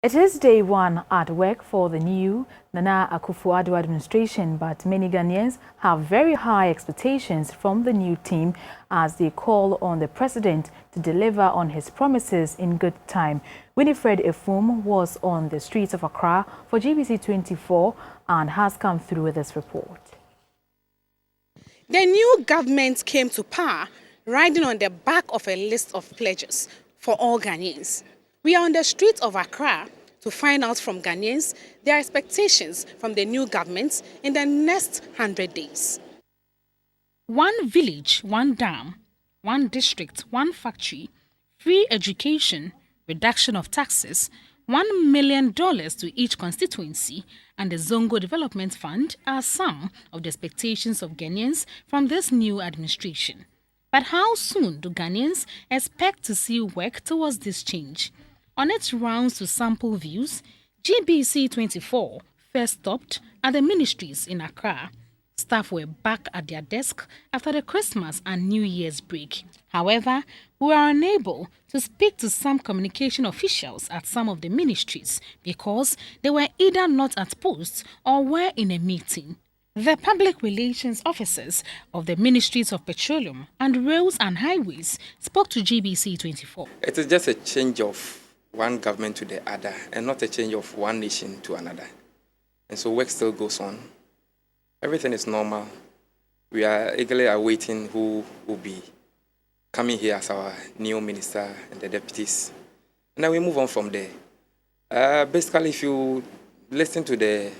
It is day one at work for the new Nana Akufo Addo administration, but many Ghanaians have very high expectations from the new team as they call on the president to deliver on his promises in good time. Winifred Afum was on the streets of Accra for GBC 24 and has come through with this report. The new government came to power riding on the back of a list of pledges for all Ghanaians. We are on the streets of Accra to find out from Ghanaians their expectations from the new government in the next 100 days. One village, one dam, one district, one factory, free education, reduction of taxes, $1 million to each constituency, and the Zongo Development Fund are some of the expectations of Ghanaians from this new administration. But how soon do Ghanaians expect to see work towards this change? On its rounds to sample views, GBC 24 first stopped at the ministries in Accra. Staff were back at their desk after the Christmas and New Year's break. However, we were unable to speak to some communication officials at some of the ministries because they were either not at post or were in a meeting. The public relations officers of the Ministries of Petroleum and Rails and Highways spoke to GBC 24. It is just a change of one government to the other and not a change of one nation to another. And so work still goes on. Everything is normal. We are eagerly awaiting who will be coming here as our new minister and the deputies. And then we move on from there. Basically, if you listen to the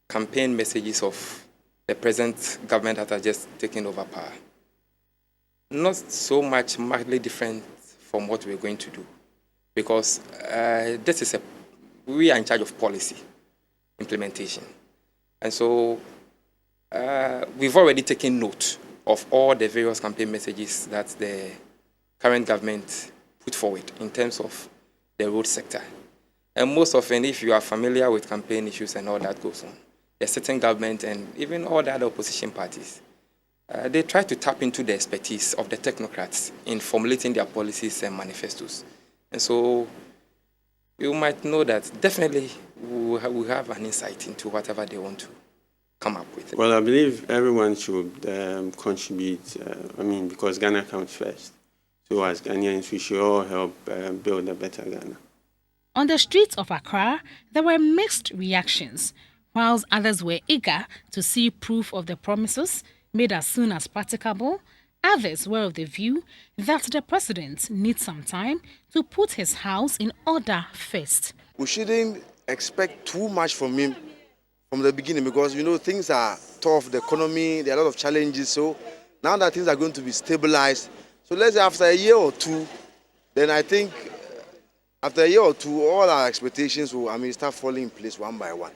campaign messages of the present government that has just taken over power, not so much markedly different from what we're going to do. Because we are in charge of policy implementation. And so we've already taken note of all the various campaign messages that the current government put forward in terms of the road sector. And most often, if you are familiar with campaign issues and all that goes on, the sitting government and even all the other opposition parties, they try to tap into the expertise of the technocrats in formulating their policies and manifestos. And so you might know that definitely we have an insight into whatever they want to come up with. Well, I believe everyone should contribute, because Ghana comes first. So as Ghanaians, we should all help build a better Ghana. On the streets of Accra, there were mixed reactions, whilst others were eager to see proof of the promises made as soon as practicable. Others were of the view that the president needs some time to put his house in order first. We shouldn't expect too much from him from the beginning because, things are tough, the economy, there are a lot of challenges. So now that things are going to be stabilized, so let's say after a year or two, then I think after a year or two, all our expectations will start falling in place one by one.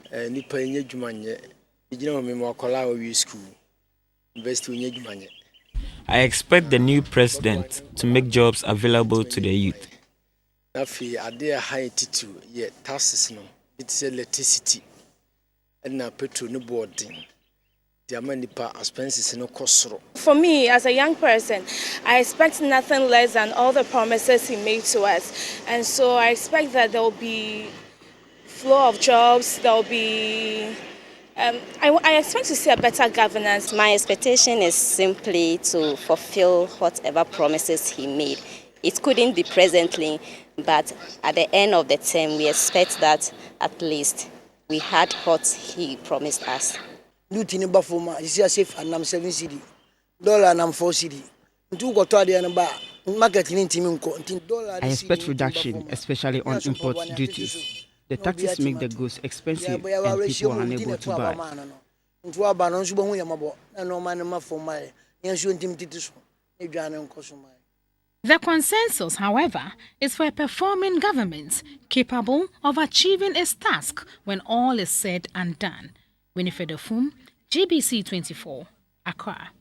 I expect the new president to make jobs available to the youth. For me, as a young person, I expect nothing less than all the promises he made to us. And so I expect that there will be flow of jobs, there will be I expect to see a better governance. My expectation is simply to fulfill whatever promises he made. It couldn't be presently, but at the end of the term, we expect that at least we had what he promised us. I expect reduction, especially on import duties. The taxes make the goods expensive and people are unable to buy. The consensus, however, is for a performing government capable of achieving its task when all is said and done. Winifred Afum, GBC 24, Accra.